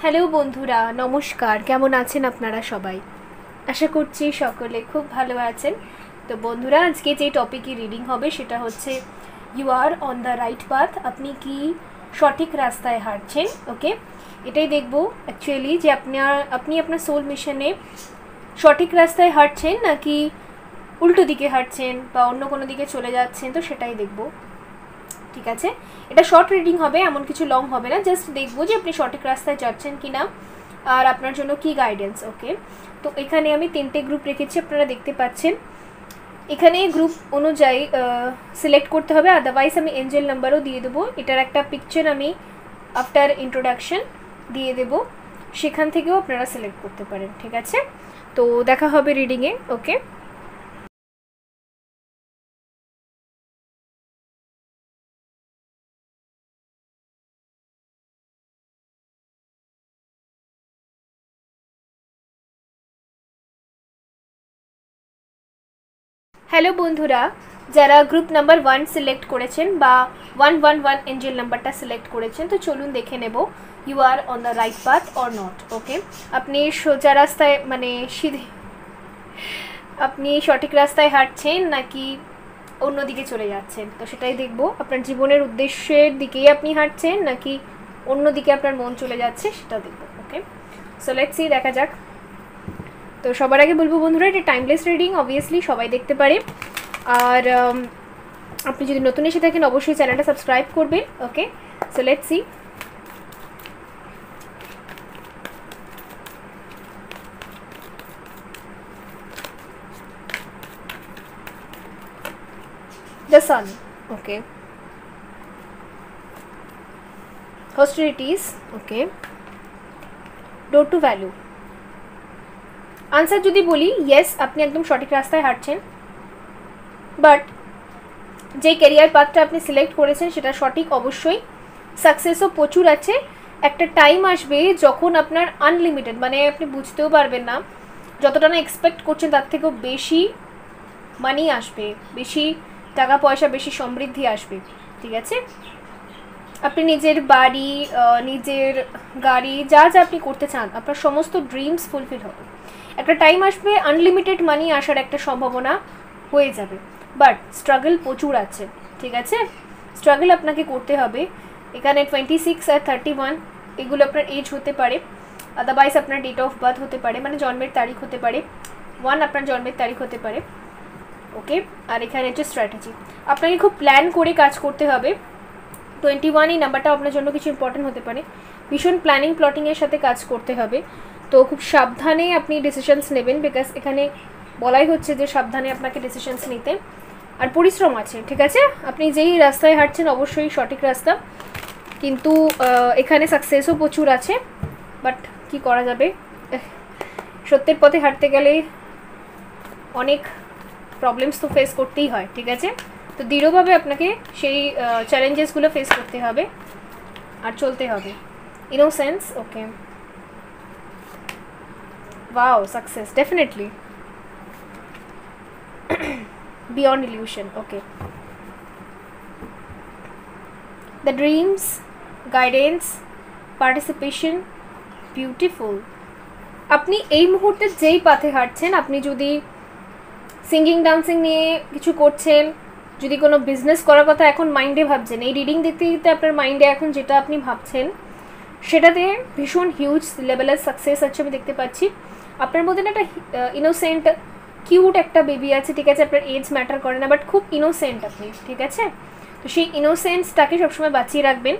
Hello বন্ধুরা, নমস্কার। কেমন আছেন আপনারা সবাই? আশা করছি সকলে খুব ভালো আছেন। তো বন্ধুরা, আজকে যে টপিকে রিডিং হবে সেটা হচ্ছে you are on the right path. আপনি কি সঠিক রাস্তায় হাঁটছেন? ওকে, এটাই দেখব অ্যাকচুয়ালি যে আপনি আপনার সোল মিশনে সঠিক রাস্তায় হাঁটছেন নাকি উল্টো দিকে হাঁটছেন বা অন্য কোনো দিকে চলে যাচ্ছেন, তো সেটাই দেখব। ঠিক আছে, এটা শর্ট রিডিং হবে, এমন কিছু লং হবে না। জাস্ট দেখবো যে আপনি সঠিক রাস্তায় যাচ্ছেন কি না আর আপনার জন্য কি গাইডেন্স। ওকে, তো এখানে আমি 3টে গ্রুপ রেখেছি, আপনারা দেখতে পাচ্ছেন। এখানে গ্রুপ অনুযায়ী সিলেক্ট করতে হবে, আদারওয়াইজ আমি এঞ্জেল নাম্বারও দিয়ে দেবো। এটার একটা পিকচার আমি আফটার ইন্ট্রোডাকশন দিয়ে দেবো, সেখান থেকেও আপনারা সিলেক্ট করতে পারেন। ঠিক আছে, তো দেখা হবে রিডিংয়ে। ওকে, হ্যালো বন্ধুরা, যারা গ্রুপ নাম্বার 1 সিলেক্ট করেছেন বা 111 এঞ্জেল নাম্বারটা সিলেক্ট করেছেন, তো চলুন দেখে নেব you are on the right path or not. Okay, আপনি সোজা রাস্তায় আপনি সঠিক রাস্তায় হাঁটছেন নাকি অন্যদিকে চলে যাচ্ছেন, তো সেটাই দেখব। আপনার জীবনের উদ্দেশ্যের দিকেই আপনি হাঁটছেন নাকি অন্যদিকে আপনার মন চলে যাচ্ছে, সেটা দেখব। ওকে, সো লেটস সি, দেখা যাক। তো সবার আগে বলবো বন্ধুরা, এটা টাইমলেস রিডিং, অবভিয়াসলি সবাই দেখতে পারে। আর আপনি যদি নতুন এসে থাকেন অবশ্যই চ্যানেলটা সাবস্ক্রাইব করবেন। Okay, so let's see. The sun. Okay, hostilities. Okay, door to value. Answer যদি বলি, ইয়েস, আপনি একদম সঠিক রাস্তায় হাঁটছেন, বাট যে ক্যারিয়ার পাথটা আপনি সিলেক্ট করেছেন সেটা সঠিক অবশ্যই। সাকসেসও প্রচুর আছে। একটা টাইম আসবে যখন আপনার আনলিমিটেড, মানে আপনি বুঝতেও পারবেন না, যতটা না এক্সপেক্ট করছেন তার থেকেও বেশি মানি আসবে, বেশি টাকা পয়সা, বেশি সমৃদ্ধি আসবে। ঠিক আছে, আপনি নিজের বাড়ি, নিজের গাড়ি, যা যা আপনি করতে চান, আপনার সমস্ত ড্রিমস ফুলফিল হবে। একটা টাইম আসবে আনলিমিটেড মানি আসার একটা সম্ভাবনা হয়ে যাবে, বাট স্ট্রাগল প্রচুর আছে। ঠিক আছে, স্ট্রাগল আপনাকে করতে হবে। এখানে 26 আর 31 এগুলো আপনার এজ হতে পারে, আদারওয়াইজ আপনার ডেট অফ বার্থ হতে পারে, মানে জন্মের তারিখ হতে পারে। 1 আপনার জন্মের তারিখ হতে পারে। ওকে, আর এখানে হচ্ছে স্ট্র্যাটেজি, আপনাকে খুব প্ল্যান করে কাজ করতে হবে। 21 এই নাম্বারটা আপনার জন্য কিছু ইম্পর্টেন্ট হতে পারে। ভীষণ প্ল্যানিং প্লটিংয়ের সাথে কাজ করতে হবে, তো খুব সাবধানে আপনি ডিসিশনস নেবেন, বিকজ এখানে বলাই হচ্ছে যে সাবধানে আপনাকে ডিসিশনস নিতে। আর পরিশ্রম আছে। ঠিক আছে, আপনি যেই রাস্তায় হাঁটছেন অবশ্যই সঠিক রাস্তা, কিন্তু এখানে সাকসেসও প্রচুর আছে, বাট কি করা যাবে, সত্যের পথে হাঁটতে গেলে অনেক প্রবলেমস তো ফেস করতেই হয়। ঠিক আছে, তো দৃঢ়ভাবে আপনাকে সেই চ্যালেঞ্জেসগুলো ফেস করতে হবে আর চলতে হবে। Innocence. Okay, wow, success definitely, beyond illusion. Okay, the dreams, guidance, participation, beautiful. আপনি এই মুহূর্তে যেই পাথে হাঁটছেন, আপনি যদি সিঙ্গিং ডান্সিং নিয়ে কিছু করছেন, যদি কোনো বিজনেস করার কথা এখন মাইন্ডে ভাবছেন, এই রিডিং দেখতে দেখতে আপনার মাইন্ডে এখন যেটা আপনি ভাবছেন সেটাতে ভীষণ হিউজ লেভেলের সাকসেস আছে আমি দেখতে পাচ্ছি। আপনার মধ্যে না একটা ইনোসেন্ট কিউট একটা বেবি আছে। ঠিক আছে, আপনার এজ ম্যাটার করে না, বাট খুব ইনোসেন্ট আপনি। ঠিক আছে, তো সেই ইনোসেন্সটাকে সবসময় বাঁচিয়ে রাখবেন।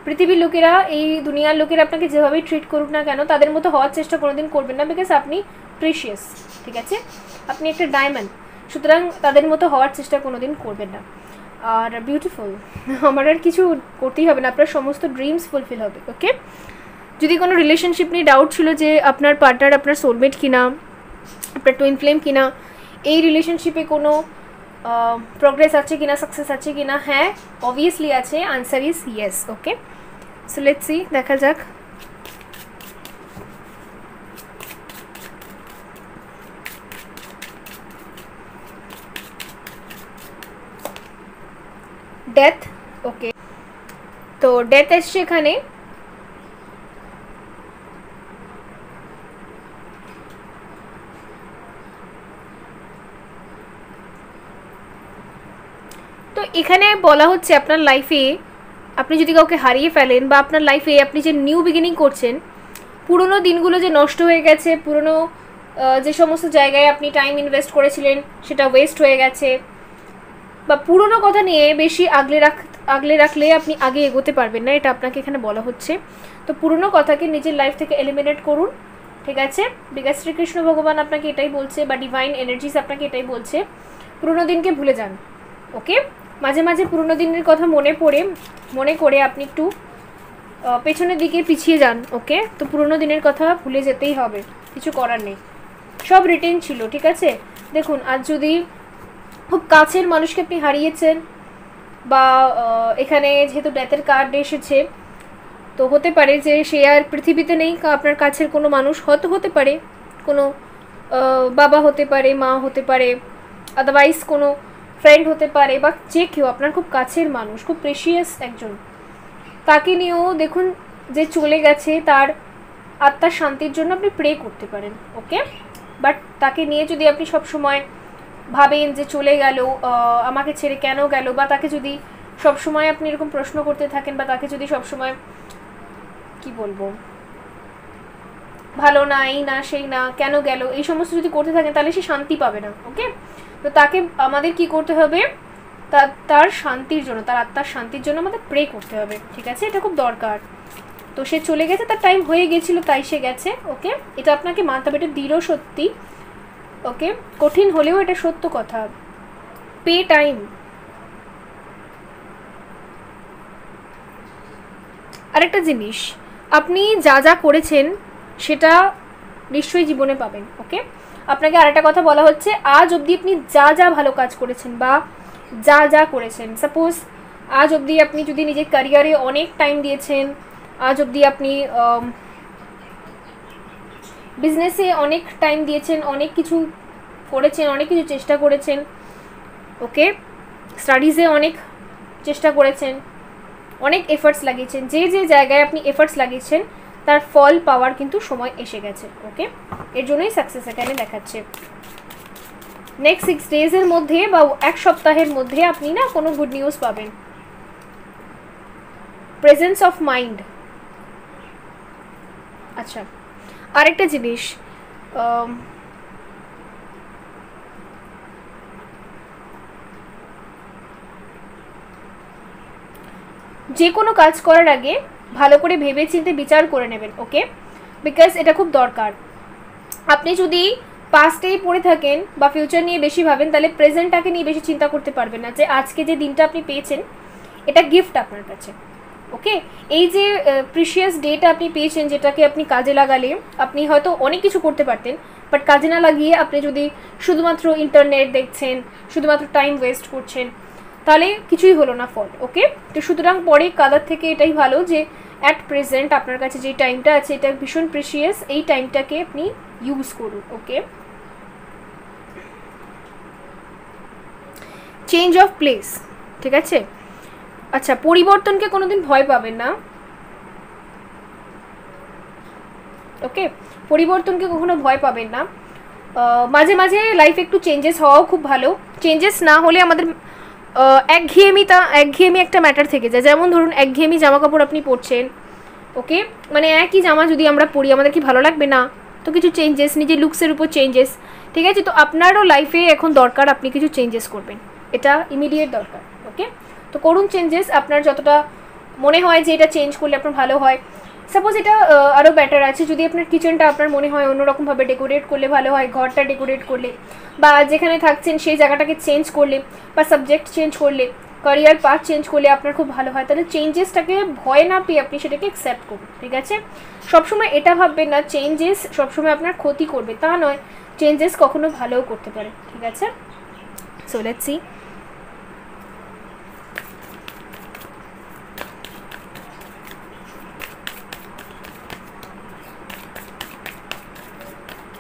পৃথিবীর লোকেরা, এই দুনিয়ার লোকেরা আপনাকে যেভাবেই ট্রিট করুক না কেন, তাদের মতো হওয়ার চেষ্টা কোনোদিন করবেন না, বিকজ আপনি প্রিশিয়াস। ঠিক আছে, আপনি একটা ডায়মন্ড, সুতরাং তাদের মতো হওয়ার চেষ্টা কোনোদিন করবেন না। আর বিউটিফুল, আমার আর কিছু করতেই হবে না, আপনার সমস্ত ড্রিমস ফুলফিল হবে। ওকে, যদি কোনো রিলেশনশিপ নিয়ে ডাউট ছিল যে আপনার পার্টনার আপনার সোলমেট কিনা, আপনার টুইন ফ্লেম কিনা, এই রিলেশনশিপে কোনো প্রোগ্রেস আছে কিনা, সাকসেস আছে কিনা, হ্যাঁ অবভিয়াসলি আছে, answer is yes. Okay, so let's see, দেখা যাক। ডেথ। ওকে, তো ডেথ এসছে এখানে, তো এখানে বলা হচ্ছে আপনার লাইফে আপনি যদি কাউকে হারিয়ে ফেলেন বা আপনার লাইফে আপনি যে নিউ বিগিনিং করছেন, পুরনো দিনগুলো যে নষ্ট হয়ে গেছে, পুরনো যে সমস্ত জায়গায় আপনি টাইম ইনভেস্ট করেছিলেন সেটা ওয়েস্ট হয়ে গেছে, বা পুরনো কথা নিয়ে বেশি আগলে রাখলে আপনি আগে এগোতে পারবেন না, এটা আপনাকে এখানে বলা হচ্ছে। তো পুরনো কথাকে নিজের লাইফ থেকে এলিমিনেট করুন, ঠিক আছে? বিকজ শ্রীকৃষ্ণ ভগবান আপনাকে এটাই বলছে, বা ডিভাইন এনার্জিস আপনাকে এটাই বলছে, পুরনো দিনকে ভুলে যান। ওকে, মাঝে মাঝে পুরনো দিনের কথা মনে করে আপনি একটু পেছনের দিকে পিছিয়ে যান। ওকে, তো পুরনো দিনের কথা ভুলে যেতেই হবে, কিছু করার নেই, সব রিটেন ছিল, ঠিক আছে? দেখুন, আজ যদি খুব কাছের মানুষকে আপনি হারিয়েছেন, বা এখানে যেহেতু ডেথের কার্ড এসেছে, তো হতে পারে যে সে আর পৃথিবীতে নেই, আপনার কাছের কোনো মানুষ হয়তো হতে পারে, কোনো বাবা হতে পারে, মা হতে পারে, আদারওয়াইজ কোনো ফ্রেন্ড হতে পারে, বা যে কেউ আপনার খুব কাছের মানুষ, খুব প্রেশিয়াস একজন, তাকে নিয়েও দেখুন যে চলে গেছে, তার আত্মার শান্তির জন্য আপনি প্রে করতে পারেন। ওকে, বাট তাকে নিয়ে যদি আপনি সব সময় ভাবেন যে চলে গেল, আমাকে ছেড়ে কেন গেল, বা তাকে যদি সব সময় আপনি এরকম প্রশ্ন করতে থাকেন, বা তাকে যদি সব সময় কি বলবো, ভালো না, এই না, সেই না, কেন গেল, এই সমস্ত যদি করতে থাকেন, তাহলে সে শান্তি পাবে না। ওকে, তো তাকে আমাদের কি করতে হবে, তার শান্তির জন্য, তার আত্মার শান্তির জন্য আমাদের প্রে করতে হবে, ঠিক আছে? এটা খুব দরকার। তো সে চলে গেছে, তার টাইম হয়ে গেছিলো, তাই সে গেছে। ওকে, এটা আপনাকে মানতে হবে, এটা দৃঢ় সত্যি। ওকে, কঠিন হলেও এটা সত্য কথা। Pay time. আরেকটা জিনিস, আপনি যা যা করেছেন সেটা নিশ্চয়ই জীবনে পাবেন। ওকে, আপনাকে আরেকটা কথা বলা হচ্ছে, আজ অবধি আপনি যা যা ভালো কাজ করেছেন বা যা যা করেছেন, সাপোজ আজ অবধি আপনি যদি নিজের ক্যারিয়ারে অনেক টাইম দিয়েছেন, আজ অবধি আপনি বিজনেসে অনেক টাইম দিয়েছেন, অনেক কিছু করেছেন, অনেক কিছু চেষ্টা করেছেন, ওকে, স্টাডিজে অনেক চেষ্টা করেছেন, অনেক এফার্টস লাগিয়েছেন, যে যে জায়গায় আপনি এফার্টস লাগিয়েছেন তার ফল পাওয়ার কিন্তু সময় এসে গেছে। ওকে, এর জন্যই সাকসেস এখানে দেখাচ্ছে। নেক্সট 6 ডেজের মধ্যে বা এক সপ্তাহের মধ্যে আপনি না কোনো গুড নিউজ পাবেন। Presence of mind. আচ্ছা, আরেকটা জিনিস, যে কোনো কাজ করার আগে ভালো করে ভেবে চিন্তে বিচার করে নেবেন। ওকে, বিকজ এটা খুব দরকার। আপনি যদি পাস্টেই পড়ে থাকেন বা ফিউচার নিয়ে বেশি ভাবেন, তাহলে প্রেজেন্টটাকে নিয়ে বেশি চিন্তা করতে পারবেন না, যে আজকে যে দিনটা আপনি পেয়েছেন এটা গিফট আপনার কাছে। ওকে, এই যে প্রিশিয়াস ডেটা আপনি পেয়েছেন, যেটাকে আপনি কাজে লাগালে আপনি হয়তো অনেক কিছু করতে পারতেন, বাট কাজে না লাগিয়ে আপনি যদি শুধুমাত্র ইন্টারনেট দেখছেন, শুধুমাত্র টাইম ওয়েস্ট করছেন, তাহলে কিছুই হলো না ফল। ওকে, তো সুতরাং পরে কাদার থেকে এটাই ভালো যে অ্যাট প্রেজেন্ট আপনার কাছে যে টাইমটা আছে এটা ভীষণ প্রিশিয়াস, এই টাইমটাকে আপনি ইউজ করুন। ওকে, চেঞ্জ অফ প্লেস, ঠিক আছে? আচ্ছা, পরিবর্তনকে কোনোদিন ভয় পাবেন না। ওকে, পরিবর্তনকে কখনো ভয় পাবেন না। মাঝে মাঝে লাইফে একটু চেঞ্জেস হওয়াও খুব ভালো। চেঞ্জেস না হলে আমাদের একঘেয়েমি একটা ম্যাটার থেকে যায়। যেমন ধরুন, একঘেয়েমি জামা কাপড় আপনি পরছেন, ওকে, মানে একই জামা যদি আমরা পরি আমাদের কি ভালো লাগবে না? তো কিছু চেঞ্জেস, নিজের লুকসের উপর চেঞ্জেস, ঠিক আছে? তো আপনারও লাইফে এখন দরকার আপনি কিছু চেঞ্জেস করবেন, এটা ইমিডিয়েট দরকার। ওকে, তো করুন চেঞ্জেস, আপনার যতটা মনে হয় যে এটা চেঞ্জ করলে আপনার ভালো হয়। সাপোজ এটা আরও বেটার আছে, যদি আপনার কিচেনটা আপনার মনে হয় অন্যরকমভাবে ডেকোরেট করলে ভালো হয়, ঘরটা ডেকোরেট করলে, বা যেখানে থাকছেন সেই জায়গাটাকে চেঞ্জ করলে, বা সাবজেক্ট চেঞ্জ করলে, ক্যারিয়ার পাথ চেঞ্জ করলে আপনার খুব ভালো হয়, তাহলে চেঞ্জেসটাকে ভয় না পেয়ে আপনি সেটাকে অ্যাকসেপ্ট করুন, ঠিক আছে? সবসময় এটা ভাববেন না চেঞ্জেস সবসময় আপনার ক্ষতি করবে, তা নয়, চেঞ্জেস কখনো ভালোও করতে পারে, ঠিক আছে? So let's see.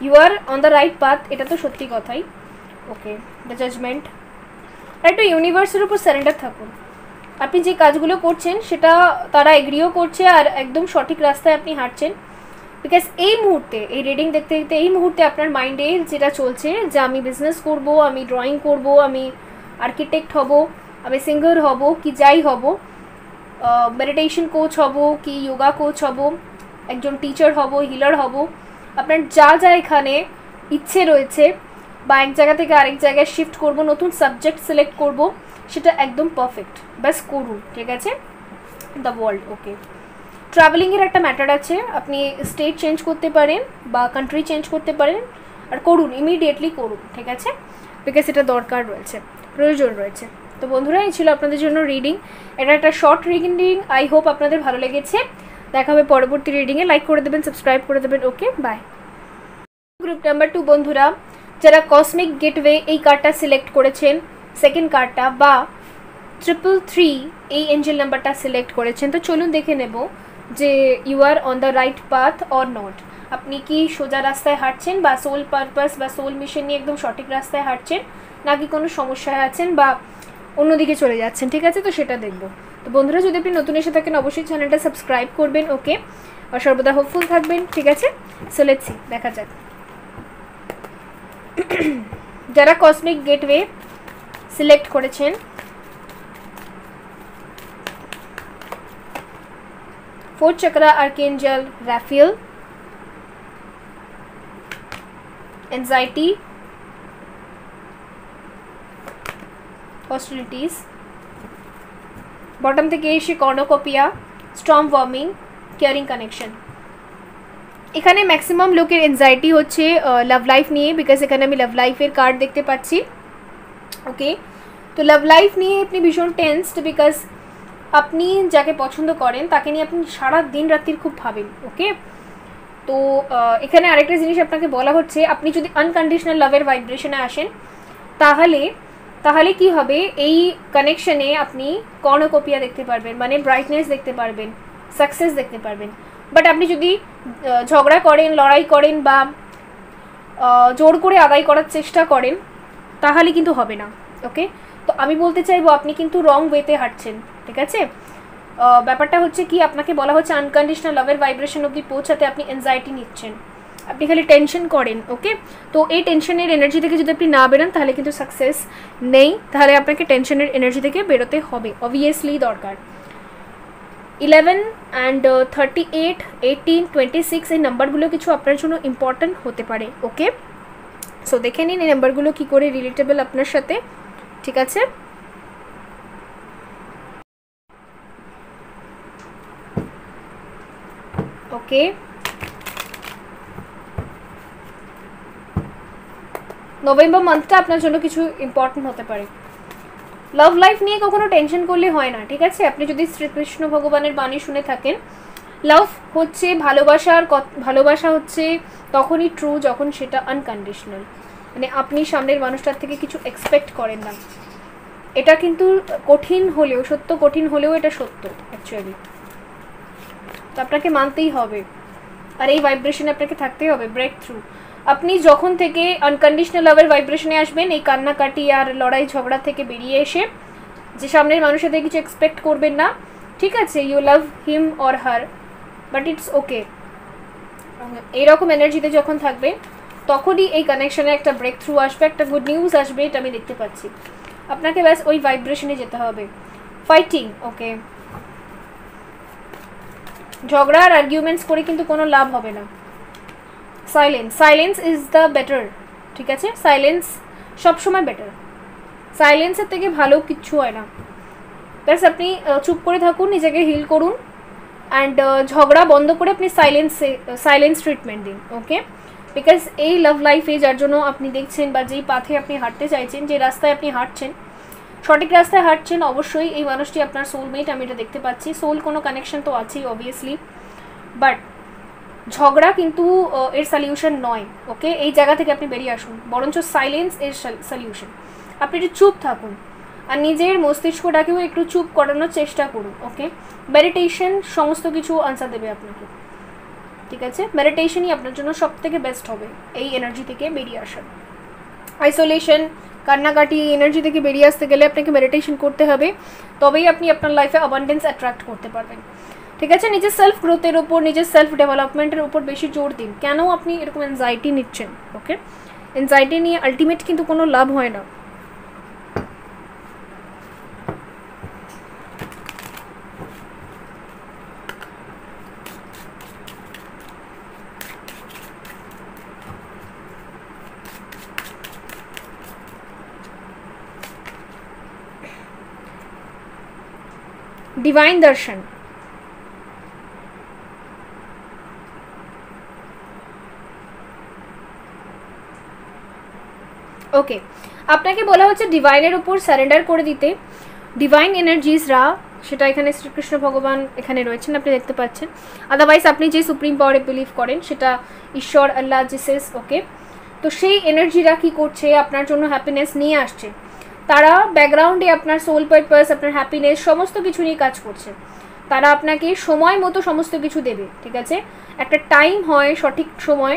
You are on the right path, এটা তো সত্যি কথাই। Okay, the judgment. একটু ইউনিভার্সের উপর সারেন্ডার থাকুন। আপনি যে কাজগুলো করছেন সেটা তারা এগ্রিও করছে, আর একদম সঠিক রাস্তায় আপনি হাঁটছেন। বিকজ এই মুহূর্তে, এই রিডিং দেখতে দেখতে এই মুহূর্তে আপনার মাইন্ডে যেটা চলছে যে আমি বিজনেস করব, আমি ড্রয়িং করব, আমি আর্কিটেক্ট হব, আমি সিঙ্গার হব কি যাই হব, মেডিটেশন কোচ হব কি যোগা কোচ হব, একজন টিচার হব, হিলার হব, আপনার যা যা এখানে ইচ্ছে রয়েছে, বা এক জায়গা থেকে আরেক জায়গায় শিফট করব, নতুন সাবজেক্ট সিলেক্ট করব, সেটা একদম পারফেক্ট, ব্যাস করুন, ঠিক আছে। দ্য ওয়ার্ল্ড, ওকে। ট্রাভেলিংয়ের একটা ম্যাটার আছে, আপনি স্টেট চেঞ্জ করতে পারেন বা কান্ট্রি চেঞ্জ করতে পারেন, আর করুন, ইমিডিয়েটলি করুন, ঠিক আছে, বিকজ এটা দরকার রয়েছে, প্রয়োজন রয়েছে। তো বন্ধুরা, এই ছিল আপনাদের জন্য রিডিং। এটা একটা শর্ট রিডিং, আই হোপ আপনাদের ভালো লেগেছে। দেখা হবে পরবর্তী রিডিংয়ে। লাইক করে দেবেন, সাবস্ক্রাইব করে দেবেন, ওকে, বাই। গ্রুপ নাম্বার 2 বন্ধুরা, যারা কসমিক গেটওয়ে এই কার্ডটা সিলেক্ট করেছেন, সেকেন্ড কার্ডটা, বা 333 এই এঞ্জেল নাম্বারটা সিলেক্ট করেছেন, তো চলুন দেখে নেব যে you are on the right path or not. আপনি কি সোজা রাস্তায় হাঁটছেন, বা সোল পারপাস বা সোল মিশন নিয়ে একদম সঠিক রাস্তায় হাঁটছেন, নাকি কোনো সমস্যায় আছেন বা অন্যদিকে চলে যাচ্ছেন, ঠিক আছে, তো সেটা দেখব। তো বন্ধুরা, যদি আপনি নতুন এসে থাকেন অবশ্যই চ্যানেলটা সাবস্ক্রাইব করবেন, ওকে, আর সর্বদা হোপফুল থাকবেন, ঠিক আছে। সো লেটস সি, দেখা যাক। যারা কসমিক গেটওয়ে সিলেক্ট করেছেন, fourth chakra archangel Raphael, anxiety, hostilities, bottom থেকে এসে cornucopia, storm warming, caring connection. এখানে ম্যাক্সিমাম লোকের এনজাইটি হচ্ছে লাভ লাইফ নিয়ে, বিকজ এখানে আমি লাভ লাইফের কার্ড দেখতে পাচ্ছি, ওকে। তো লাভ লাইফ নিয়ে আপনি ভীষণ টেন্সড, বিকজ আপনি যাকে পছন্দ করেন তাকে নিয়ে আপনি সারা দিন রাত্রির খুব ভাবেন, ওকে। তো এখানে আরেকটা জিনিস আপনাকে বলা হচ্ছে, আপনি যদি আনকন্ডিশনাল লাভের ভাইব্রেশনে আসেন, তাহলে কি হবে, এই কানেকশনে আপনি কর্নোকপিয়া দেখতে পারবেন, মানে ব্রাইটনেস দেখতে পারবেন, সাকসেস দেখতে পারবেন। বাট আপনি যদি ঝগড়া করেন, লড়াই করেন, বা জোর করে আদায় করার চেষ্টা করেন, তাহলে কিন্তু হবে না, ওকে। তো আমি বলতে চাইবো আপনি কিন্তু রং ওয়েতে হাঁটছেন, ঠিক আছে। ব্যাপারটা হচ্ছে কি, আপনাকে বলা হচ্ছে আনকন্ডিশনাল লাভের ভাইব্রেশন অবধি পৌঁছাতে আপনি এনজাইটি নিচ্ছেন, আপনি খালি টেনশন করেন, ওকে। তো এই টেনশনের এনার্জি থেকে যদি আপনি না বেরোন, তাহলে কিন্তু সাকসেস নেই, তাহলে আপনাকে টেনশনের এনার্জি থেকে বেরোতে হবে, অবভিয়াসলি দরকার। 11 অ্যান্ড 38, 18, 26 এই নাম্বারগুলো কিছু আপনার জন্য ইম্পর্ট্যান্ট হতে পারে, ওকে। সো দেখে নিন এই নাম্বারগুলো কী করে রিলেটেবল আপনার সাথে, ঠিক আছে। ওকে, নভেম্বর মান্থটা আপনার জন্য কিছু ইম্পর্টেন্ট হতে পারে। লাভ লাইফ নিয়ে কখনো টেনশন করলে হয় না, ঠিক আছে। আপনি যদি শ্রীকৃষ্ণ ভগবানের বাণী শুনে থাকেন, লাভ হচ্ছে ভালোবাসা হচ্ছে তখনই ট্রু যখন সেটা আনকন্ডিশনাল, মানে আপনি সামনের মানুষটার থেকে কিছু এক্সপেক্ট করেন না। এটা কিন্তু কঠিন হলেও এটা সত্য অ্যাকচুয়ালি, তো আপনাকে মানতেই হবে, আর এই ভাইব্রেশনে আপনাকে থাকতেই হবে, ব্রেক থ্রু। আপনি যখন থেকে আনকন্ডিশনাল লাভের ভাইব্রেশনে আসবেন, এই কান্নাকাটি আর লড়াই ঝগড়া থেকে বেরিয়ে এসে যে সামনের মানুষের থেকে কিছু এক্সপেক্ট করবেন না, ঠিক আছে, you love him or her, but it's okay, এইরকম এনার্জিতে যখন থাকবে তখনই এই কানেকশনে একটা ব্রেক থ্রু আসবে, একটা গুড নিউজ আসবে, এটা আমি দেখতে পাচ্ছি। আপনাকে ব্যাস ওই ভাইব্রেশনে যেতে হবে। ফাইটিং, ওকে, ঝগড়া আর আর্গুমেন্টস করে কিন্তু কোনো লাভ হবে না। সাইলেন্স ইজ দ্য বেটার, ঠিক আছে, সাইলেন্স সবসময় বেটার, সাইলেন্সের থেকে ভালো কিচ্ছু হয় না। ব্যাস আপনি চুপ করে থাকুন, নিজেকে হিল করুন, অ্যান্ড ঝগড়া বন্ধ করে আপনি সাইলেন্স ট্রিটমেন্ট দিন, ওকে। বিকজ এই লাভ লাইফে যার জন্য আপনি দেখছেন, বা যেই পাথে আপনি হাঁটতে চাইছেন, যে রাস্তায় আপনি হাঁটছেন, সঠিক রাস্তায় হাঁটছেন, অবশ্যই এই মানুষটি আপনার সোলমেট, আমি এটা দেখতে পাচ্ছি। সোল কোনো কানেকশন তো আছেই অবভিয়াসলি, বাট ঝগড়া কিন্তু এর সলিউশন নয়, ওকে। এই জায়গা থেকে আপনি বেরিয়ে আসুন, বরঞ্চ সাইলেন্স এর সলিউশন। আপনি একটু চুপ থাকুন, আর নিজের মস্তিষ্কটাকেও একটু চুপ করানোর চেষ্টা করুন, ওকে। মেডিটেশন সমস্ত কিছু আনসার দেবে আপনাকে, ঠিক আছে। মেডিটেশনই আপনার জন্য সব থেকে বেস্ট হবে এই এনার্জি থেকে বেরিয়ে আসার। আইসোলেশন, কান্নাকাটি এনার্জি থেকে বেরিয়ে আসতে গেলে আপনাকে মেডিটেশন করতে হবে, তবেই আপনি আপনার লাইফে অ্যাবান্ডেন্স অ্যাট্রাক্ট করতে পারবেন, ঠিক আছে। নিজের সেলফ গ্রোথের উপর, নিজের সেলফ ডেভেলপমেন্টের উপর বেশি জোর দিন। কেন আপনি এরকম এনজাইটি নিচ্ছেন, ওকে। এনজাইটি নিয়ে আলটিমেট কিন্তু কোনো লাভ হয় না। ডিভাইন দর্শন। ওকে, আপনাকে বলা হচ্ছে ডিভাইনের উপর সারেন্ডার করে দিতে। ডিভাইন এনার্জিসরা, সেটা এখানে শ্রীকৃষ্ণ ভগবান এখানে রয়েছেন, আপনি দেখতে পাচ্ছেন। আদারওয়াইজ আপনি যে সুপ্রিম পাওয়ারে বিলিভ করেন সেটা ঈশ্বর, আল্লাহ, জিসাস, ওকে। তো সেই এনার্জিরা কী করছে, আপনার জন্য হ্যাপিনেস নিয়ে আসছে। তারা ব্যাকগ্রাউন্ডে আপনার সোল পারপাস, আপনার হ্যাপিনেস সমস্ত কিছু নিয়ে কাজ করছে। তারা আপনাকে সময় মতো সমস্ত কিছু দেবে, ঠিক আছে। একটা টাইম হয়, সঠিক সময়,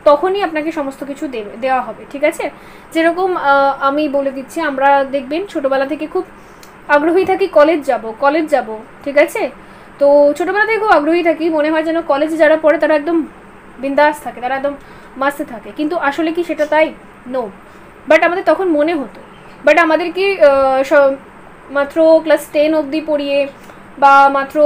তখনই আপনাকে সমস্ত কিছু দেওয়া হবে, ঠিক আছে। যেরকম আমি বলে দিচ্ছি, আমরা দেখবেন ছোটোবেলা থেকে খুব আগ্রহী থাকি কলেজ যাব, ঠিক আছে। তো ছোটোবেলা থেকে খুব আগ্রহী থাকি, মনে হয় যেন কলেজে যারা পড়ে তারা একদম বিন্দাস থাকে, তারা একদম মাস্তে থাকে, কিন্তু আসলে কি সেটা তাই? নো। বাট আমাদের তখন মনে হতো, বাট আমাদের কি মাত্র ক্লাস 10 অবধি পড়িয়ে বা মাত্র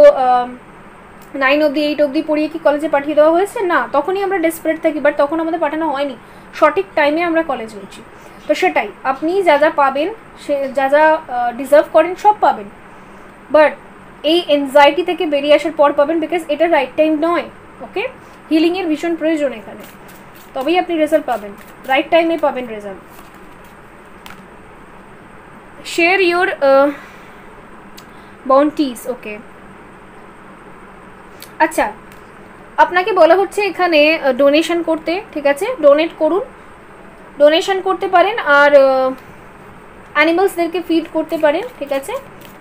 9 অবধি 8 অবধি পড়িয়ে কি কলেজে পাঠিয়ে দেওয়া হয়েছে? না, তখনই আমরা ডেসপারেট থাকি, বাট তখন আমাদের পাঠানো হয়নি, সঠিক টাইমে আমরা কলেজ হয়েছি। তো সেটাই, আপনি যা যা পাবেন, সে যা যা ডিজার্ভ করেন সব পাবেন, বাট এই এনজাইটি থেকে বেরিয়ে আসার পর পাবেন, বিকজ এটা রাইট টাইম নয়, ওকে। হিলিংয়ের ভীষণ প্রয়োজন এখানে, তবেই আপনি রেজাল্ট পাবেন, রাইট টাইমে পাবেন রেজাল্ট। শেয়ার ইউর বাউন্টিস, ওকে। আচ্ছা, আপনাকে বলা হচ্ছে এখানে ডোনেশন করতে, ঠিক আছে। ডোনেট করুন, ডোনেশন করতে পারেন, আর অ্যানিমালসদেরকে ফিড করতে পারেন, ঠিক আছে।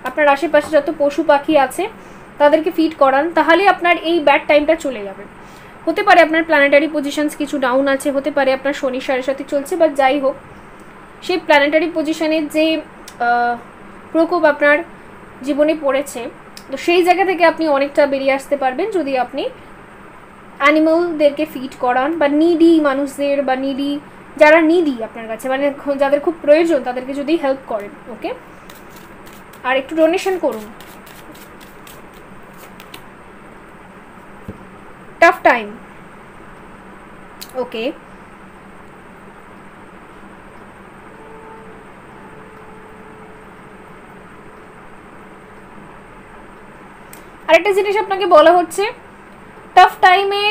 আপনার আশেপাশে যত পশু পাখি আছে তাদেরকে ফিড করান, তাহলে আপনার এই ব্যাড টাইমটা চলে যাবে। হতে পারে আপনার প্ল্যানেটারি পজিশনস কিছু ডাউন আছে, হতে পারে আপনার শনি সাড়ে সাথে চলছে, বা যাই হোক, সেই প্ল্যানেটারি পজিশনের যে প্রকোপ আপনার জীবনে পড়েছে, তো সেই জায়গা থেকে আপনি অনেকটা বেরিয়ে আসতে পারবেন যদি আপনি অ্যানিমালদেরকে ফিড করান, বা নিডি মানুষদের, বা নিডি যারা নিডি আপনার কাছে, মানে যাদের খুব প্রয়োজন, তাদেরকে যদি হেল্প করেন, ওকে। আর একটু ডোনেশন করুন। টাফ টাইম, ওকে। আরেকটা জিনিস আপনাকে বলা হচ্ছে, টাফ টাইমে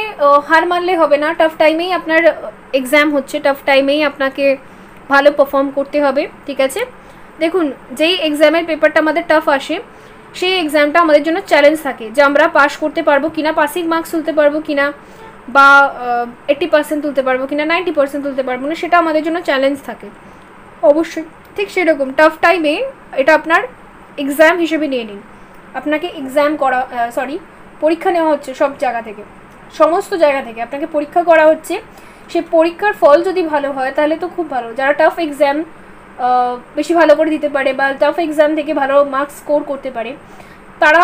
হার মানলে হবে না, টাফ টাইমেই আপনার এক্সাম হচ্ছে, টাফ টাইমেই আপনাকে ভালো পারফর্ম করতে হবে, ঠিক আছে। দেখুন, যেই এক্সামের পেপারটা আমাদের টাফ আসে, সেই এক্সামটা আমাদের জন্য চ্যালেঞ্জ থাকে, যে আমরা পাস করতে পারবো কিনা, পাসিং মার্কস তুলতে পারবো কিনা, বা 80% তুলতে পারবো কিনা, 90% তুলতে পারবো না, সেটা আমাদের জন্য চ্যালেঞ্জ থাকে অবশ্যই। ঠিক সেরকম টাফ টাইমে এটা আপনার এক্সাম হিসেবে নিয়ে নিন। আপনাকে এক্সাম করা, পরীক্ষা নেওয়া হচ্ছে সব জায়গা থেকে, সমস্ত জায়গা থেকে আপনাকে পরীক্ষা করা হচ্ছে। সেই পরীক্ষার ফল যদি ভালো হয় তাহলে তো খুব ভালো। যারা টাফ এক্সাম বেশি ভালো করে দিতে পারে, বা টাফ এক্সাম থেকে ভালো মার্কস স্কোর করতে পারে, তারা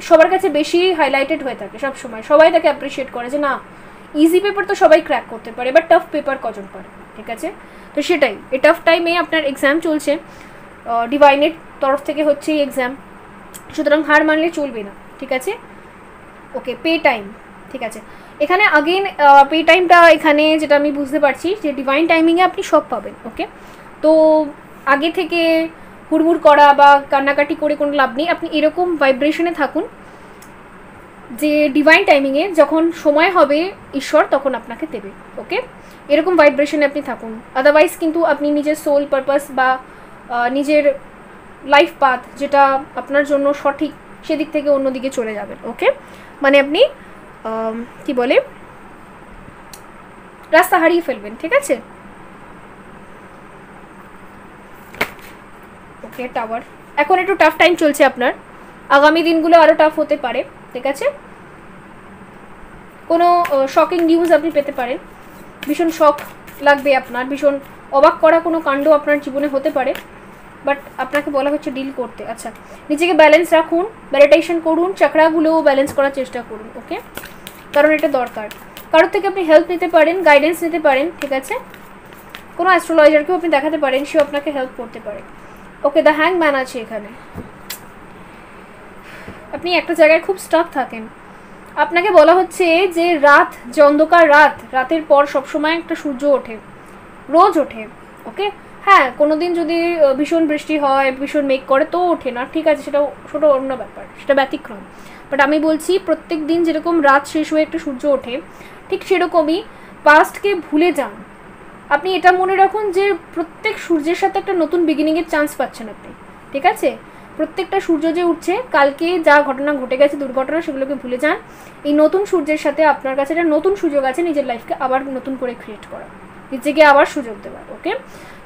সবার কাছে বেশি হাইলাইটেড হয়ে থাকে সব সময়, সবাই তাকে অ্যাপ্রিসিয়েট করে যে না, ইজি পেপার তো সবাই ক্র্যাক করতে পারে, বাট টাফ পেপার কজন পারে, ঠিক আছে। তো সেটাই, এই টাফ টাইমে আপনার এক্সাম চলছে, ডিভাইনের তরফ থেকে হচ্ছে এই এক্সাম, সুতরাং হার মানলে চলবে না, ঠিক আছে। ওকে, পে টাইম, ঠিক আছে। এখানে আগেন পে টাইমটা এখানে যেটা আমি বুঝতে পারছি, যে ডিভাইন টাইমিংয়ে আপনি সব পাবেন, ওকে। তো আগে থেকে হুড়মুড় করা বা কান্নাকাটি করে কোনো লাভ নেই। আপনি এরকম ভাইব্রেশনে থাকুন যে ডিভাইন টাইমিংয়ে যখন সময় হবে ঈশ্বর তখন আপনাকে দেবে, ওকে। এরকম ভাইব্রেশনে আপনি থাকুন, আদারওয়াইজ কিন্তু আপনি নিজের সোল পারপাস বা নিজের লাইফ পাথ যেটা আপনার জন্য সঠিক, সেদিক থেকে অন্যদিকে চলে যাবেন, ওকে। মানে আপনি কি বলে, রাস্তা হারিয়ে ফেলবেন, ঠিক আছে। ওকে, টাওয়ার, এখন একটু টাফ টাইম চলছে আপনার, আগামী দিনগুলো আরও টাফ হতে পারে, ঠিক আছে। কোনো শকিং নিউজ আপনি পেতে পারেন, ভীষণ শক লাগবে আপনার, ভীষণ অবাক করা কোনো কাণ্ড আপনার জীবনে হতে পারে, বাট আপনাকে বলা হচ্ছে ডিল করতে। আচ্ছা, নিজেকে ব্যালেন্স রাখুন, মেডিটেশন করুন, চক্রাগুলোও ব্যালেন্স করার চেষ্টা করুন, ওকে, কারণ এটা দরকার। কারোর থেকে আপনি হেল্প নিতে পারেন, গাইডেন্স নিতে পারেন, ঠিক আছে। কোনো অ্যাস্ট্রোলজারকেও আপনি দেখাতে পারেন, সেও আপনাকে হেল্প করতে পারে, ওকে। দ্য হ্যাংম্যান আছে এখানে, আপনি একটা জায়গায় খুব স্টাক থাকেন, আপনাকে বলা হচ্ছে যে রাত, যে অন্ধকার রাত, রাতের পর সবসময় একটা সূর্য ওঠে, রোজ ওঠে, ওকে। হ্যাঁ কোনো দিন যদি ভীষণ বৃষ্টি হয়, ভীষণ মেঘ করে, তো ওঠে না, ঠিক আছে, সেটা ছোটো অন্য ব্যাপার, সেটা ব্যতিক্রম। বাট আমি বলছি প্রত্যেক দিন যেরকম রাত শেষ হয়ে একটা সূর্য ওঠে, ঠিক সেরকমই পাস্টকে ভুলে যান। আপনি এটা মনে রাখুন যে প্রত্যেক সূর্যের সাথে একটা নতুন বিগিনিংয়ের চান্স পাচ্ছেন আপনি, ঠিক আছে? প্রত্যেকটা সূর্য যে উঠছে, কালকে যা ঘটনা ঘটে গেছে, দুর্ঘটনা, সেগুলোকে ভুলে যান। এই নতুন সূর্যের সাথে আপনার কাছে একটা নতুন সুযোগ আছে নিজের লাইফকে আবার নতুন করে ক্রিয়েট করা, নিজেকে আবার সুযোগ দেওয়ার। ওকে,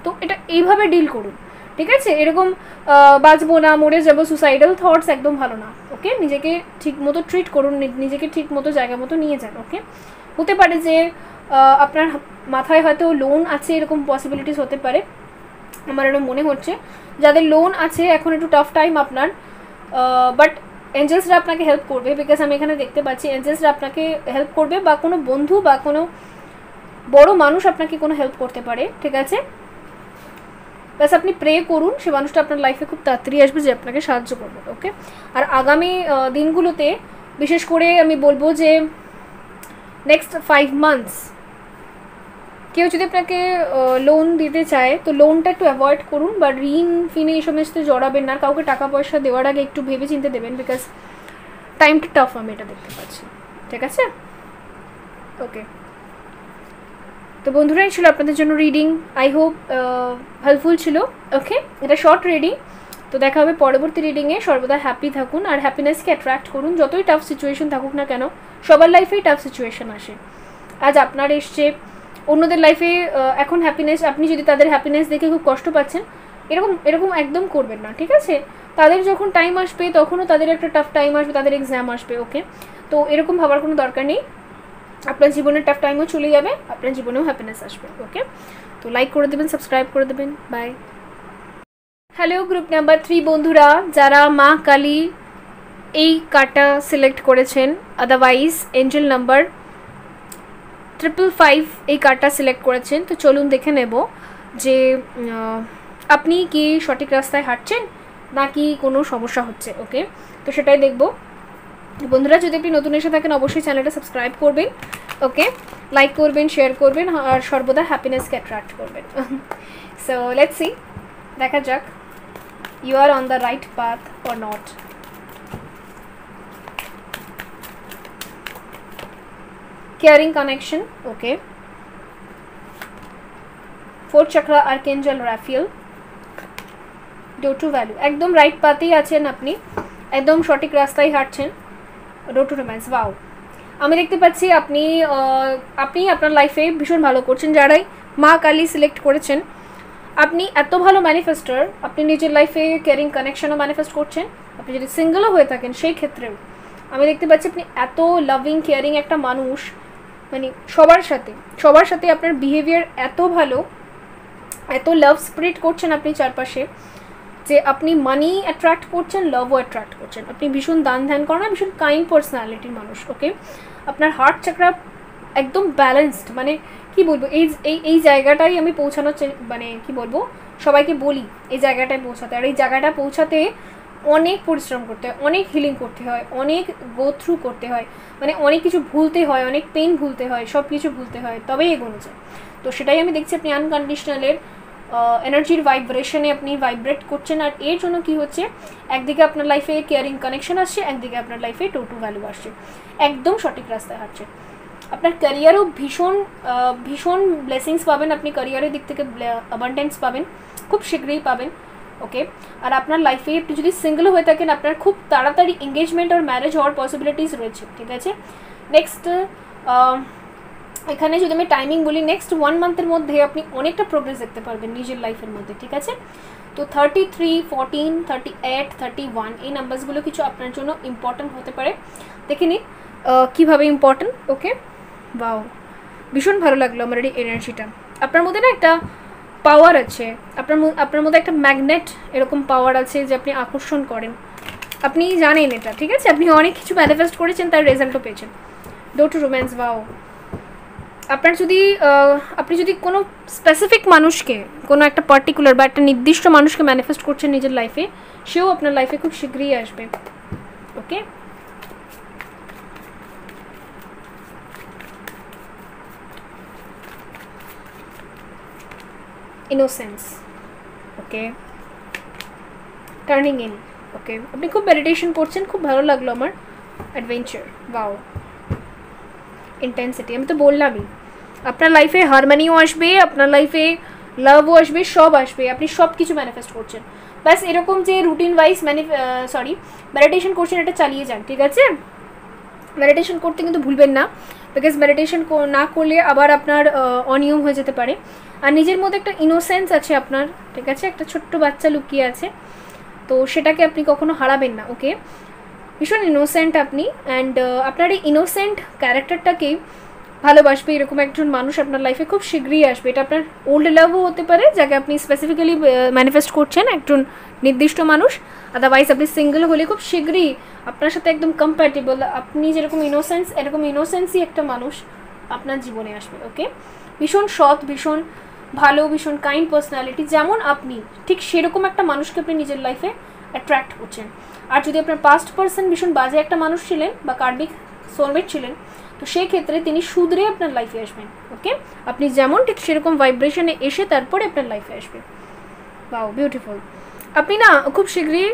তো এটা এইভাবে ডিল করুন, ঠিক আছে? এরকম বাঁচবো না, মরে যাবো, সুসাইডাল থটস একদম ভালো না। ওকে, নিজেকে ঠিক মতো ট্রিট করুন, নিজেকে ঠিক মতো জায়গা মতো নিয়ে যান। ওকে, হতে পারে যে আপনার মাথায় হয়তো লোন আছে, এরকম পসিবিলিটিস হতে পারে, আমার এরকম মনে হচ্ছে। যাদের লোন আছে এখন একটু টাফ টাইম আপনার, বাট এঞ্জেলসরা আপনাকে হেল্প করবে, বিকজ আমি এখানে দেখতে পাচ্ছি এঞ্জেলসরা আপনাকে হেল্প করবে, বা কোনো বন্ধু বা কোনো বড় মানুষ আপনাকে কোনো হেল্প করতে পারে, ঠিক আছে? ব্যাস আপনি প্রে করুন, সে মানুষটা আপনার লাইফে খুব তাড়াতাড়ি আসবে যে আপনাকে সাহায্য করবে। ওকে, আর আগামী দিনগুলোতে বিশেষ করে আমি বলবো যে নেক্সট 5 months কেউ যদি আপনাকে লোন দিতে চায় তো লোনটা একটু অ্যাভয়েড করুন, বা ঋণ ফিনে এই সমস্ত জড়াবেন না। কাউকে টাকা পয়সা দেওয়ার আগে একটু ভেবে চিন্তে দেবেন, বিকজ টাইমটা টাফ আমি এটা দেখতে পাচ্ছি, ঠিক আছে? ওকে, তো বন্ধুরা এই ছিল আপনাদের জন্য রিডিং, আই হোপ হেল্পফুল ছিল। ওকে, এটা শর্ট রিডিং, তো দেখা হবে পরবর্তী রিডিংয়ে। সর্বদা হ্যাপি থাকুন আর হ্যাপিনেসকে অ্যাট্রাক্ট করুন। যতই টাফ সিচুয়েশন থাকুক না কেন, সবার লাইফেই টাফ সিচুয়েশন আসে। আজ আপনার এসছে, অন্যদের লাইফে এখন হ্যাপিনেস, আপনি যদি তাদের হ্যাপিনেস দেখে খুব কষ্ট পাচ্ছেন, এরকম একদম করবেন না, ঠিক আছে? তাদের যখন টাইম আসবে তখনও তাদের একটা টাফ টাইম আসবে, তাদের এক্সাম আসবে। ওকে, তো এরকম ভাবার কোনো দরকার নেই, আপনার জীবনের টাফ টাইমও চলে যাবে, আপনার জীবনেও হ্যাপিনেস আসবে। ওকে, তো লাইক করে দেবেন, সাবস্ক্রাইব করে দেবেন, বাই। হ্যালো গ্রুপ নাম্বার 3 বন্ধুরা, যারা মা কালী এই কার্ডটা সিলেক্ট করেছেন, আদারওয়াইজ এঞ্জেল নাম্বার 555 এই কার্ডটা সিলেক্ট করেছেন, তো চলুন দেখে নেব যে আপনি কি সঠিক রাস্তায় হাঁটছেন নাকি কোনো সমস্যা হচ্ছে। ওকে, তো সেটাই দেখব বন্ধুরা। যদি আপনি নতুন এসে থাকেন অবশ্যই চ্যানেলটা সাবস্ক্রাইব করবেন, ওকে, লাইক করবেন, শেয়ার করবেন, আর সর্বদা হ্যাপিনেসকে অ্যাট্রাক্ট করবেন। সো লেটস সি, দেখা যাক you are on the right path or not. Caring connection, okay. 4th chakra archangel Raphael, do to value, একদম রাইট পাতেই আছেন আপনি, একদম সঠিক রাস্তায় হাঁটছেন, ডো টু রোম্যান্স। ওয়াও, আমি দেখতে পাচ্ছি আপনি আপনার লাইফে ভীষণ ভালো করছেন। যারাই মা কালী সিলেক্ট করেছেন, আপনি এত ভালো ম্যানিফেস্টার, আপনি নিজের লাইফে কেয়ারিং কানেকশনও ম্যানিফেস্ট করছেন। আপনি যদি সিঙ্গেলও হয়ে থাকেন সেই ক্ষেত্রেও আমি দেখতে পাচ্ছি আপনি এত লাভিং কেয়ারিং একটা মানুষ, মানে সবার সাথে আপনার বিহেভিয়ার এত ভালো, এত লাভ স্প্রিট করছেন আপনি চারপাশে, যে আপনি মানি অ্যাট্রাক্ট করছেন, লাভও অ্যাট্রাক্ট করছেন। আপনি ভীষণ দান ধ্যান করেন, ভীষণ কাইন্ড পার্সোনালিটির মানুষ। ওকে, আপনার হার্ট চাকরা একদম ব্যালেন্সড, মানে কি বলবো, এই জায়গাটাই আমি পৌঁছানোর মানে কি বলবো, সবাইকে বলি এই জায়গাটায় পৌঁছাতে। আর এই জায়গাটা পৌঁছাতে অনেক পরিশ্রম করতে হয়, অনেক হিলিং করতে হয়, অনেক গো থ্রু করতে হয়, মানে অনেক কিছু ভুলতে হয়, অনেক পেন ভুলতে হয়, সব কিছু ভুলতে হয়, তবেই এগোনো যায়। তো সেটাই আমি দেখছি আপনি আনকন্ডিশনালের এনার্জির ভাইব্রেশনে আপনি ভাইব্রেট করছেন। আর এর জন্য কি হচ্ছে, একদিকে আপনার লাইফে কেয়ারিং কানেকশন আসছে, একদিকে আপনার লাইফে টু টু ভ্যালু আসছে, একদম সঠিক রাস্তায় হাঁটছে। আপনার ক্যারিয়ারও ভীষণ ব্লেসিংস পাবেন, আপনি ক্যারিয়ারের দিক থেকে অ্যাবান্ডেন্স পাবেন, খুব শীঘ্রই পাবেন। ওকে, আর আপনার লাইফে আপনি যদি সিঙ্গেল হয়ে থাকেন, আপনার খুব তাড়াতাড়ি এঙ্গেজমেন্ট আর ম্যারেজ হওয়ার পসিবিলিটিস রয়েছে, ঠিক আছে? নেক্সট এখানে যদি আমি টাইমিং বলি, নেক্সট 1 মান্থের মধ্যে আপনি অনেকটা প্রোগ্রেস দেখতে পারবেন নিজের লাইফের মধ্যে, ঠিক আছে? তো 33, 14, 38, 31 এই নাম্বারসগুলো কিছু আপনার জন্য ইম্পর্ট্যান্ট হতে পারে, দেখে নিন কীভাবে ইম্পর্ট্যান্ট। ওকে, বাও, ভীষণ ভালো লাগলো আমার এই এনার্জিটা। আপনার মধ্যে না একটা পাওয়ার আছে, আপনার মধ্যে একটা ম্যাগনেট এরকম পাওয়ার আছে যে আপনি আকর্ষণ করেন, আপনি জানেন এটা, ঠিক আছে? আপনি অনেক কিছু ম্যানিফেস্ট করেছেন, তার রেজাল্টও পেয়েছেন। ডো টু রোম্যান্স, বাও। আপনি যদি কোনো স্পেসিফিক মানুষকে, কোনো একটা পার্টিকুলার বা একটা নির্দিষ্ট মানুষকে ম্যানিফেস্ট করছেন নিজের লাইফে, সেও আপনার লাইফে খুব শীঘ্রই আসবে। ওকে, ইনোসেন্স, ওকে, টার্নিং ইন। ওকে, আপনি খুব মেডিটেশন করছেন, খুব ভালো লাগলো আমার। অ্যাডভেঞ্চার, ওয়াও, ইন্টেন্সিটি, আমি তো বললামই আপনার লাইফে হারমোনিও আসবে, আপনার লাইফে লাভও আসবে, সব আসবে, আপনি সব কিছু ম্যানিফেস্ট করছেন। ব্যাস এরকম যে রুটিন ওয়াইজ মেডিটেশন করছেন, এটা চালিয়ে যান, ঠিক আছে? মেডিটেশন করতে কিন্তু ভুলবেন না, বিকজ মেডিটেশন না করলে আবার আপনার অনিয়ম হয়ে যেতে পারে। আর নিজের মধ্যে একটা ইনোসেন্স আছে আপনার, ঠিক আছে, একটা ছোট্ট বাচ্চা লুকিয়ে আছে, তো সেটাকে আপনি কখনো হারাবেন না। ওকে, ভীষণ ইনোসেন্ট আপনি, অ্যান্ড আপনার এই ইনোসেন্ট ক্যারেক্টারটাকেই ভালোবাসবে এরকম একজন মানুষ আপনার লাইফে খুব শীঘ্রই আসবে। এটা আপনার ওল্ড লাভও হতে পারে, যাকে আপনি স্পেসিফিক্যালি ম্যানিফেস্ট করছেন, একজন নির্দিষ্ট মানুষ। আদারওয়াইজ আপনি সিঙ্গেল হলে খুব শীঘ্রই আপনার সাথে একদম কম্প্যাটেবল, আপনি যেরকম ইনোসেন্স, এরকম ইনোসেন্সই একটা মানুষ আপনার জীবনে আসবে। ওকে, ভীষণ সৎ, ভীষণ ভালো, ভীষণ কাইন্ড পার্সোনালিটি, যেমন আপনি ঠিক সেরকম একটা মানুষকে আপনি নিজের লাইফে অ্যাট্রাক্ট করছেন। আর যদি আপনার পাস্ট পার্সন ভীষণ বাজে একটা মানুষ ছিলেন বা কার্মিক সোলমেট ছিলেন, তো সেই ক্ষেত্রে তিনি শুধরে আপনার লাইফে আসবেন। ওকে, আপনি যেমন ঠিক সেরকম ভাইব্রেশনে এসে তারপরে আপনার লাইফে আসবে। Wow, beautiful. আপনি না খুব শীঘ্রই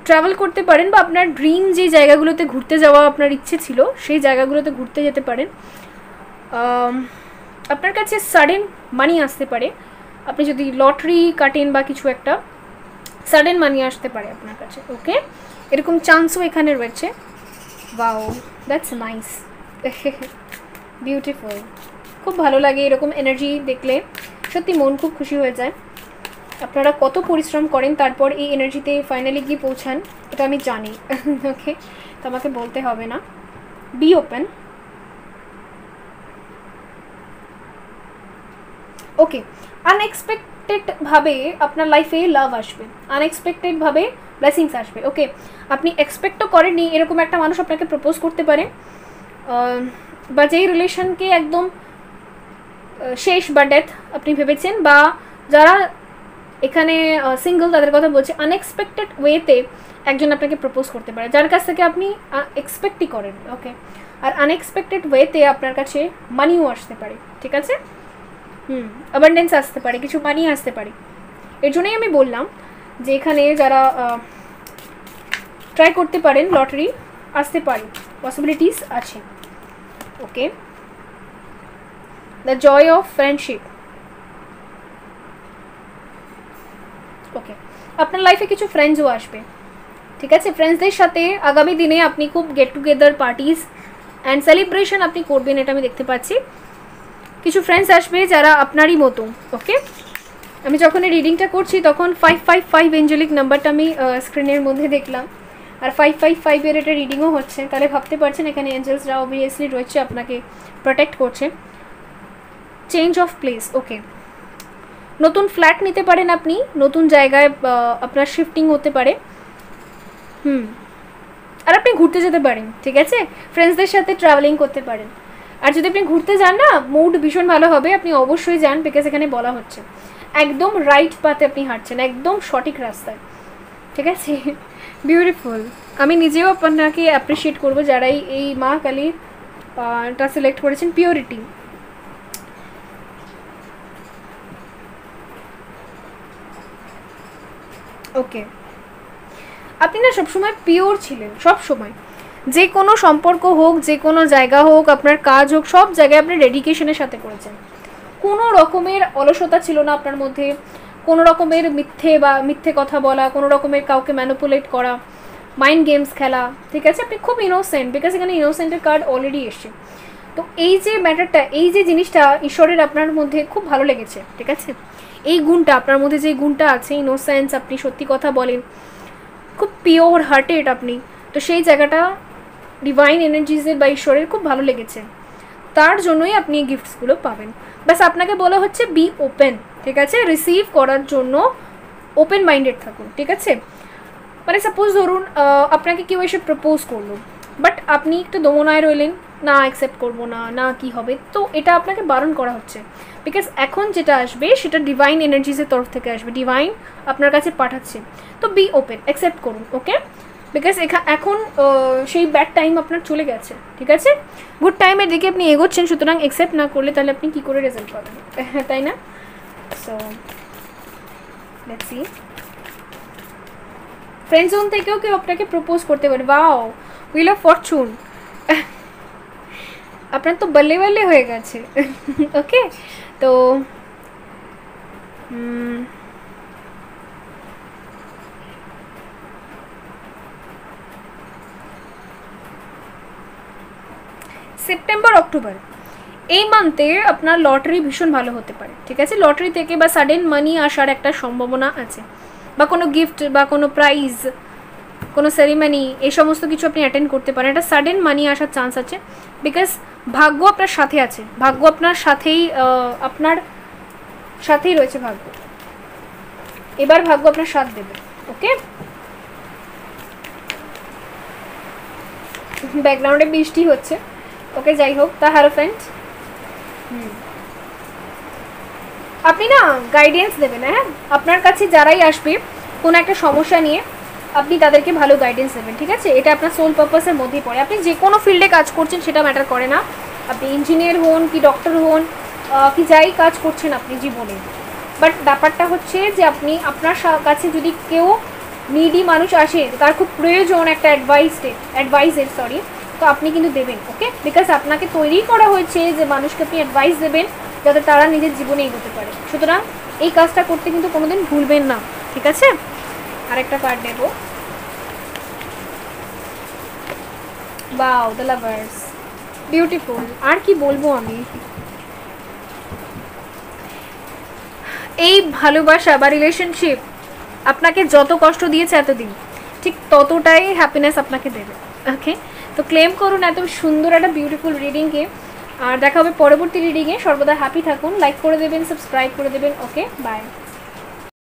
ট্রাভেল করতে পারেন, বা আপনার ড্রিম যে জায়গাগুলোতে ঘুরতে যাওয়া আপনার ইচ্ছে ছিল সেই জায়গাগুলোতে ঘুরতে যেতে পারেন। আপনার কাছে সাডেন মানি আসতে পারে, আপনি যদি লটারি কাটেন বা কিছু একটা, সাডেন মানি আসতে পারে আপনার কাছে। ওকে, এরকম চান্সও এখানে রয়েছে। Wow, that's nice, beautiful. খুব ভালো লাগে এরকম এনার্জি দেখলে, সত্যি মন খুব খুশি হয়ে যায়। আপনারা কত পরিশ্রম করেন তারপর এই এনার্জিতে ফাইনালি গিয়ে পৌঁছান, এটা আমি জানি। ওকে, তো আমাকে বলতে হবে না। Be open. ওকে, আনএক্সপেক্টেডভাবে আপনার লাইফে লাভ আসবে, আনএক্সপেক্টেডভাবে ব্লেসিংস আসবে। ওকে, আপনি এক্সপেক্টও করেননি এরকম একটা মানুষ আপনাকে প্রপোজ করতে পারে, বা যেই রিলেশনকে একদম শেষ বা ডেথ আপনি ভেবেছেন, বা যারা এখানে সিঙ্গল তাদের কথা বলছে, আনএক্সপেক্টেড ওয়েতে একজন আপনাকে প্রপোজ করতে পারে যার কাছ থেকে আপনি এক্সপেক্টই করেন। ওকে, আর আনএক্সপেক্টেড ওয়েতে আপনার কাছে মানিও আসতে পারে, ঠিক আছে? অ্যাবান্ডেন্স আসতে পারে, কিছু মানি আসতে পারে। এর জন্যই আমি বললাম যে এখানে যারা ট্রাই করতে পারেন লটারি, আসতে পারে, পসিবিলিটিস আছে। ওকে, দ্য জয় অফ ফ্রেন্ডশিপ। ওকে, আপনার লাইফে কিছু ফ্রেন্ডসও আসবে, ঠিক আছে? ফ্রেন্ডসদের সাথে আগামী দিনে আপনি খুব get together parties and celebration আপনি করবেন, এটা আমি দেখতে পাচ্ছি। কিছু ফ্রেন্ডস আসবে যারা আপনারই মতো। ওকে, আমি যখন এই রিডিংটা করছি তখন 555 এঞ্জেলিক নাম্বারটা আমি স্ক্রিনের মধ্যে দেখলাম, আর 555-এর এটা রিডিংও হচ্ছে, তাহলে ভাবতে পারছেন এখানে এঞ্জেলসরা অবভিয়াসলি রয়েছে, আপনাকে প্রোটেক্ট করছে। Change of place. ওকে, নতুন ফ্ল্যাট নিতে পারেন আপনি, নতুন জায়গায় আপনার শিফটিং হতে পারে। আর আপনি ঘুরতে যেতে পারেন, ঠিক আছে? ফ্রেন্ডসদের সাথে ট্রাভেলিং করতে পারেন। আর যদি আপনি ঘুরতে যান না, মুড ভীষণ ভালো হবে, আপনি অবশ্যই যান, বিকজ এখানে বলা হচ্ছে একদম রাইট পাথে আপনি হাঁটছেন, একদম সঠিক রাস্তায়, ঠিক আছে? বিউটিফুল। আমি নিজেও আপনাকে অ্যাপ্রিসিয়েট করবো যারা এই মা কালীটা সিলেক্ট করেছেন, পিওরিটি। ওকে, আপনি না সবসময় পিওর ছিলেন, সব সময়, যে কোনো সম্পর্ক হোক, যে কোনো জায়গা হোক, আপনার কাজ হোক, সব জায়গায় আপনি ডেডিকেশনের সাথে করেছেন। কোনো রকমের অলসতা ছিল না আপনার মধ্যে, কোনো রকমের মিথ্যে কথা বলা, কোনো রকমের কাউকে ম্যানিপুলেট করা, মাইন্ড গেমস খেলা, ঠিক আছে? আপনি খুব ইনোসেন্ট, বিকজ এখানে ইনোসেন্টের কার্ড অলরেডি এসছে। তো এই যে ম্যাটারটা, এই যে জিনিসটা ঈশ্বরের আপনার মধ্যে খুব ভালো লেগেছে, ঠিক আছে? এই গুণটা আপনার মধ্যে, যে গুণটা আছে ইনোসেন্স, আপনি সত্যি কথা বলেন, খুব পিওর হার্টেড আপনি, তো সেই জায়গাটা ডিভাইন এনার্জিসের বা ঈশ্বরের খুব ভালো লেগেছে, তার জন্যই আপনি এই গিফটসগুলো পাবেন। বাস আপনাকে বলা হচ্ছে বি ওপেন, ঠিক আছে? রিসিভ করার জন্য ওপেন মাইন্ডেড থাকুন, ঠিক আছে? মানে সাপোজ ধরুন আপনাকে কেউ এসে প্রপোজ করলো, বাট আপনি একটু দমনায় রইলেন, না অ্যাকসেপ্ট করবো না, না কি হবে, তো এটা আপনাকে বারণ করা হচ্ছে, বিকজ এখন যেটা আসবে সেটা ডিভাইন এনার্জিসের তরফ থেকে আসবে, ডিভাইন আপনার কাছে পাঠাচ্ছে। তো বি ওপেন, অ্যাকসেপ্ট করুন। ওকে, বিকজ এখন সেই ব্যাড টাইম আপনার চলে গেছে, ঠিক আছে? গুড টাইমের দিকে আপনি এগোচ্ছেন, সুতরাং অ্যাকসেপ্ট না করলে তাহলে আপনি কী করে রেজাল্ট পাবেন, তাই না? So let's C. Friend zone থেকেও কেউ আপনাকে প্রপোজ করতে পারে। ওয়াও, হুইল অফ ফরচুন, আপনার তো বল্লে বল্লে হয়ে গেছে। ওকে, তো সেপ্টেম্বর অক্টোবর এই মান্থে আপনার লটারি ভীষণ ভালো হতে পারে, ঠিক আছে? লটারি থেকে বা সাডেন মানি আসার একটা সম্ভাবনা আছে, বা কোনো গিফট বা কোনো প্রাইজ, কোনো সেরিমনি, এই সমস্ত কিছু আপনি অ্যাটেন্ড করতে পারেন। একটা সাডেন মানি আসার চান্স আছে, বিকজ ভাগ্য আপনার সাথে আছে, ভাগ্য আপনার সাথেই রয়েছে ভাগ্য। এবার ভাগ্য আপনার সাথ দেবে। ওকে, ব্যাকগ্রাউন্ডে বৃষ্টি হচ্ছে। ওকে, যাই হোক, তা হ্যালো ফ্রেন্ড, আপনি না গাইডেন্স দেবেন। হ্যাঁ, আপনার কাছে যারাই আসবে কোনো একটা সমস্যা নিয়ে, আপনি তাদেরকে ভালো গাইডেন্স দেবেন, ঠিক আছে? এটা আপনার সোল পারপাসের মধ্যেই পড়ে। আপনি যে কোনো ফিল্ডে কাজ করছেন সেটা ম্যাটার করে না, আপনি ইঞ্জিনিয়ার হন কি ডক্টর হন কি যাই কাজ করছেন আপনি জীবনে, বাট ব্যাপারটা হচ্ছে যে আপনি আপনার কাছে যদি কেউ নিডি মানুষ আসে, তার খুব প্রয়োজন একটা অ্যাডভাইসের তো আপনি কিন্তু দেবেন। ওকে, বিকজ আপনাকে তৈরি করা হয়েছে যে মানুষকে আপনি অ্যাডভাইস দেবেন যাতে তারা নিজের জীবনে এগোতে পারে। সুতরাং এই কাজটা করতে কিন্তু কোনোদিন ভুলবেন না, ঠিক আছে? আরেকটা কার্ড নেব। Wow, the lovers, beautiful. আর কি বলবো আমি, এই ভালোবাসা বা রিলেশনশিপ আপনাকে যত কষ্ট দিয়েছে এতদিন, ঠিক ততটাই হ্যাপিনেস আপনাকে দেবে। ওকে, তো ক্লেম করুন এত সুন্দর একটা বিউটিফুল রিডিংকে। আর দেখা হবে পরবর্তী রিডিংয়ে। সর্বদা হ্যাপি থাকুন, লাইক করে দেবেন, সাবস্ক্রাইব করে দেবেন। ওকে, বাই।